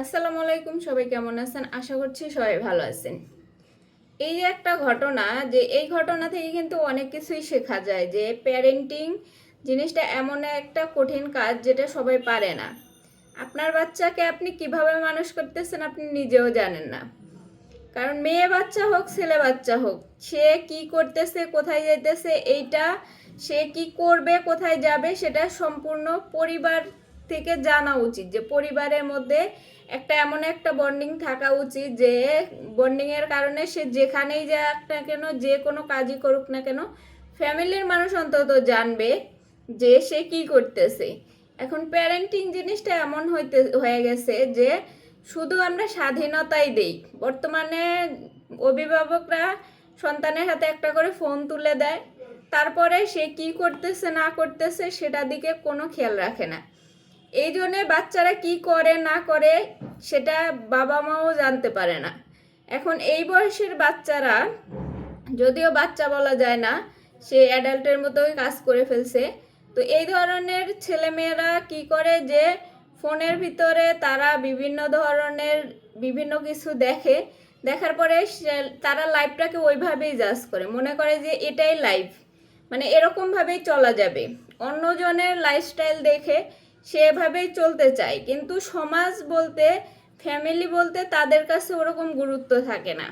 আসসালামু আলাইকুম, সবাই কেমন আছেন? আশা করছি সবাই ভালো আছেন। এই যে একটা ঘটনা, যে এই ঘটনা থেকে কিন্তু অনেক কিছুই শেখা যায়, যে প্যারেন্টিং জিনিসটা এমন একটা কঠিন কাজ যেটা সবাই পারে না। আপনার বাচ্চাকে আপনি কিভাবে মানুষ করতেছেন আপনি নিজেও জানেন না। কারণ মেয়ে বাচ্চা হোক ছেলে বাচ্চা হোক, সে কি করতেছে, কোথায় যাইতেছে, এইটা সে কি করবে, কোথায় যাবে, সেটা সম্পূর্ণ পরিবার থেকে জানা উচিত। যে পরিবারের মধ্যে একটা এমন একটা বন্ডিং থাকা উচিত, যে বন্ডিং এর কারণে সে যেখানেই যাক না কেন, যে কোনো কাজই করুক না কেন, ফ্যামিলির মানুষ অন্তত জানবে যে সে কি করতেছে। এখন প্যারেন্টিং জিনিসটা এমন হয়ে গেছে যে শুধু আমরা স্বাধীনতাই দেই। বর্তমানে অভিভাবকরা সন্তানের হাতে একটা করে ফোন তুলে দেয়, তারপরে সে কি করতেছে না করতেছে সেটার দিকে কোনো খেয়াল রাখে না। এই জন্যে বাচ্চারা কি করে না করে সেটা বাবা মাও জানতে পারে না। এখন এই বয়সের বাচ্চারা, যদিও বাচ্চা বলা যায় না, সে অ্যাডাল্টের মতোই কাজ করে ফেলছে। তো এই ধরনের ছেলেমেয়েরা কি করে, যে ফোনের ভিতরে তারা বিভিন্ন ধরনের বিভিন্ন কিছু দেখে, দেখার পরে তারা লাইফটাকে ওইভাবেই জাজ করে, মনে করে যে এটাই লাইফ, মানে এরকমভাবেই চলা যাবে। অন্যজনের লাইফস্টাইল দেখে সে এভাবেই চলতে চায়, কিন্তু সমাজ বলতে, ফ্যামিলি বলতে তাদের কাছে ওরকম গুরুত্ব থাকে না।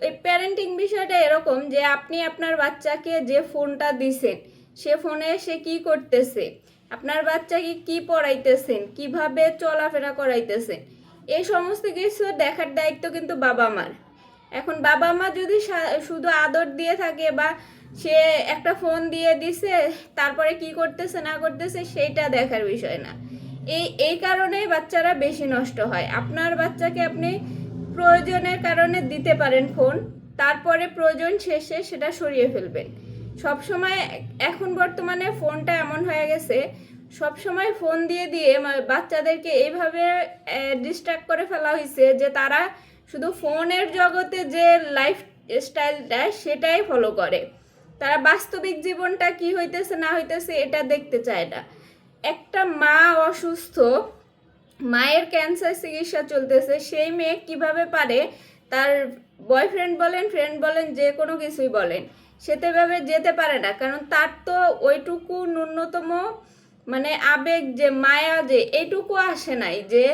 এই প্যারেন্টিং বিষয়টা এরকম যে আপনি আপনার বাচ্চাকে যে ফোনটা দিছেন, সে ফোনে সে কি করতেছে, আপনার বাচ্চাকে কি পড়াইতেছেন, কিভাবে চলাফেরা করাইতেছেন, এই সমস্ত কিছু দেখার দায়িত্ব কিন্তু বাবা মার। এখন বাবা মা যদি শুধু আদর দিয়ে থাকে, বা সে একটা ফোন দিয়ে দিছে, তারপরে কি করতেছে না করতেছে সেইটা দেখার বিষয় না। এই কারণেই বাচ্চারা বেশি নষ্ট হয়। আপনার বাচ্চাকে আপনি প্রয়োজনের কারণে দিতে পারেন ফোন, তারপরে প্রয়োজন শেষে সেটা সরিয়ে ফেলবেন। সবসময় এখন বর্তমানে ফোনটা এমন হয়ে গেছে, সবসময় ফোন দিয়ে দিয়ে বাচ্চাদেরকে এইভাবে ডিস্ট্রাক্ট করে ফেলা হয়েছে যে তারা শুধু ফোনের জগতে যে লাইফ স্টাইলটা সেটাই ফলো করে। তারা বাস্তবিক জীবনটা কি হইতেছে না হইতেছে এটা দেখতে চায় না। একটা মা অসুস্থ, মায়ের ক্যান্সার চিকিৎসা চলতেছে, সেই মেয়ে কিভাবে পারে তার বয়ফ্রেন্ড বলেন, ফ্রেন্ড বলেন, যে কোনো কিছুই বলেন, সেভাবে যেতে পারে না। কারণ তার তো ওইটুকু ন্যূনতম মানে আবেগ, যে মায়া, যে এইটুকু আসে নাই, যে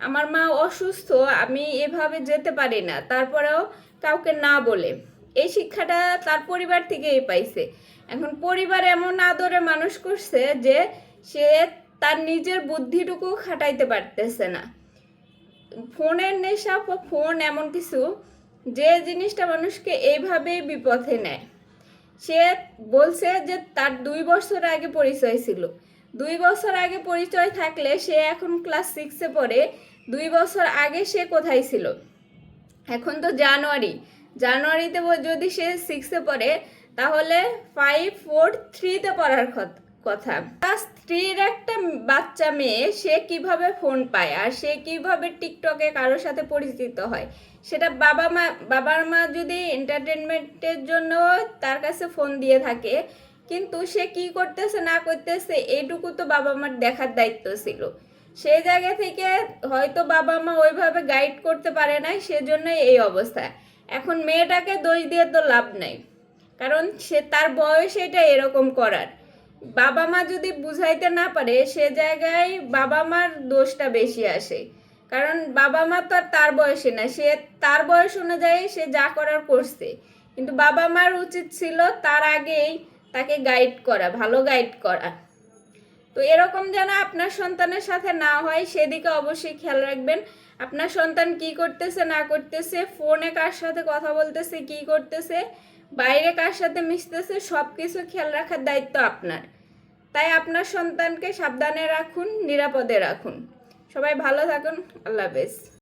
আমার মা অসুস্থ, আমি এভাবে যেতে পারি না, তারপরেও কাউকে না বলে। এই শিক্ষাটা তার পরিবার থেকেই পাইছে। এখন পরিবার এমন আদরে মানুষ করছে যে সে তার নিজের বুদ্ধিটুকু খাটাইতে পারতেছে না। ফোনের নেশা, ফোন এমন কিছু যে জিনিসটা মানুষকে এইভাবেই বিপথে নেয়। সে বলছে যে তার 2 বছর আগে পরিচয় ছিল। 2 বছর আগে পরিচয় থাকলে সে এখন ক্লাস 6-এ পড়ে। 2 বছর আগে সে কোথায় ছিল? এখন তো জানুয়ারিতে যদি সে 6-এ পড়ে, তাহলে 5, 4, 3-তে পড়ার কথা। ক্লাস 3-র একটা বাচ্চা মেয়ে সে কিভাবে ফোন পায়, আর সে কিভাবে টিকটকে কারোর সাথে পরিচিত হয়, সেটা বাবার মা যদি এন্টারটেনমেন্টের জন্য তার কাছে ফোন দিয়ে থাকে, কিন্তু সে কি করতেছে না করতেছে এইটুকু তো বাবা মার দেখার দায়িত্ব ছিল। সেই জায়গা থেকে হয়তো বাবা মা ওইভাবে গাইড করতে পারে নাই, সেজন্যই এই অবস্থা। এখন মেয়েটাকে দোষ দিয়ে তো লাভ নাই, কারণ সে তার বয়স এটা এরকম করার। বাবা মা যদি বুঝাইতে না পারে, সে জায়গায় বাবা মার দোষটা বেশি আসে। কারণ বাবা মা তো আর তার বয়সে না, সে তার বয়স অনুযায়ী সে যা করার করছে, কিন্তু বাবা মার উচিত ছিল তার আগেই তাকে গাইড করা, ভালো গাইড করা। তো এরকম যেন আপনার সন্তানের সাথে না হয় সেদিকে অবশ্যই খেয়াল রাখবেন। আপনার সন্তান কি করতেছে না করতেছে, ফোনে কার সাথে কথা বলতেছে, কি করতেছে, বাইরে কার সাথে মিশতেছে, সব কিছু খেয়াল রাখার দায়িত্ব আপনার। তাই আপনার সন্তানকে সাবধানে রাখুন, নিরাপদে রাখুন। সবাই ভালো থাকুন। আল্লাহ হাফেজ।